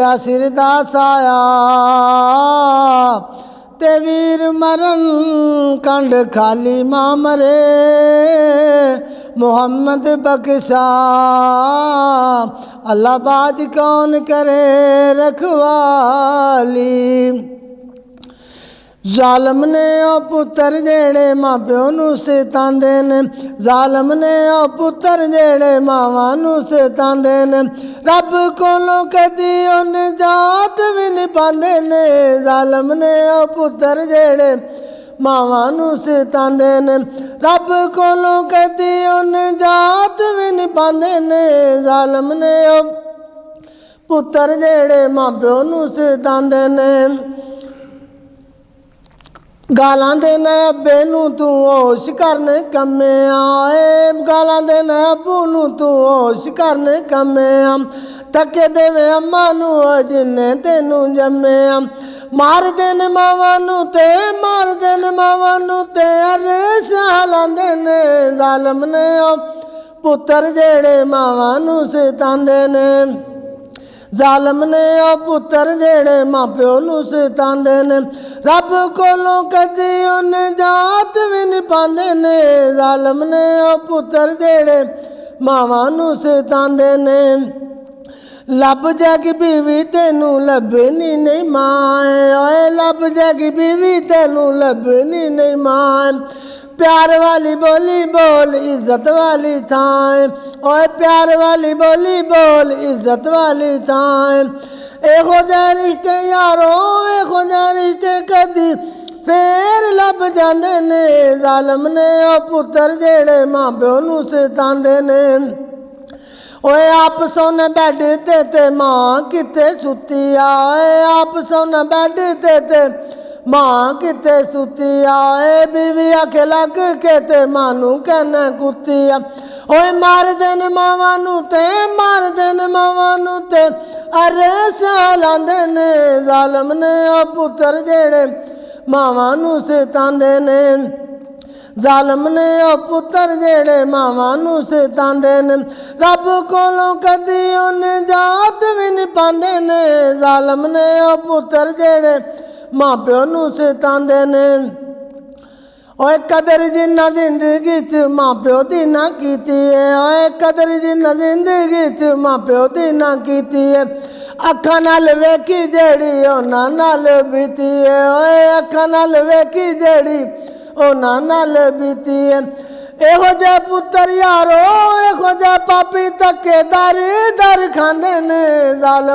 आ सिर दा साया ते वीर मरन कंड खाली मां मरे मोहम्मद बख्शा अल्लाह बाज कौन करे रखवाली। जालम ने ओ पुत्र जेड़े मां प्यो नू सतांदे ने जालम ने ओ पुत्र जेड़े मावां नू सतांदे ने रब कोलों कदी उन जात भी नहीं पांदे ने जालम ने ओ पुत्र जेड़े मावां नू सतांदे ने रब कोलों कदी उन जात भी नहीं पांदे ने जालम ने ओ पुत्र जेड़े मां प्यो नू सतांदे ने गालां देना अब्बे नू तू होश करने कम्मे आए गालां देना अब्बू नू तू होश करने कम्मे धक्के देवे अम्मा नू जिन्ने तेनू जम्मे मार देन मावां नू ते मार देन मावां नू ते अरश हलांदे ने जालम ने ओ पुत्र जेड़े मावां नू सतांदे ने जालम ने ओ पुत्र जेड़े मां प्यो नू सतांदे ने रब कोलों कदी उन जात भी नहीं पांदे ने जालम ने ओ पुत्र जेड़े मावां नू सतांदे ने लब जागी बीवी तेनू लभनी नहीं मां ओए लब जागी बीवी तेनू लभनी नहीं मां प्यार वाली बोली बोल इज्जत वाली थां ओए प्यार वाली बोली बोल इज्जत वाली थां एहो जह रिश्ते यारो एहो जह रिश्ते कदी फेर लब जांदे ने जालम ने ओ पुत्र जेड़े मां प्यो नू सतांदे ने ओए आप सोने बैड ते मां किते सुती आए आप सोने बैड ते मां किते सुती आए बीवी आखे लग के ते मां नू कहना कुत्ती आ ओए मार देन मावां नू ते मार देन मावां नू ते अरश हलांदे ने जालम ने ओ पुत्र जेड़े मावां नू सतांदे ने जालम ने ओ पुत्र जेड़े मावां नू सतांदे ने रब कोलों कदी उन जात भी नहीं पांदे ने जालम ने ओ पुत्र जेड़े मां प्यो नू सतांदे ने ओए कदर जिन्ना जिंदगी च मां प्यो दी ना कीती है ओए कदर जिन्ना जिंदगी च मां प्यो दी ना कीती है अखां नाल वेखी जेड़ी उन्हां नाल बीती है ओए अखां नाल वेखी जेड़ी उन्हां नाल बीती है एहो जे पुत्र यारो एहो जे पापी धक्के दर दर खांदे ने जालम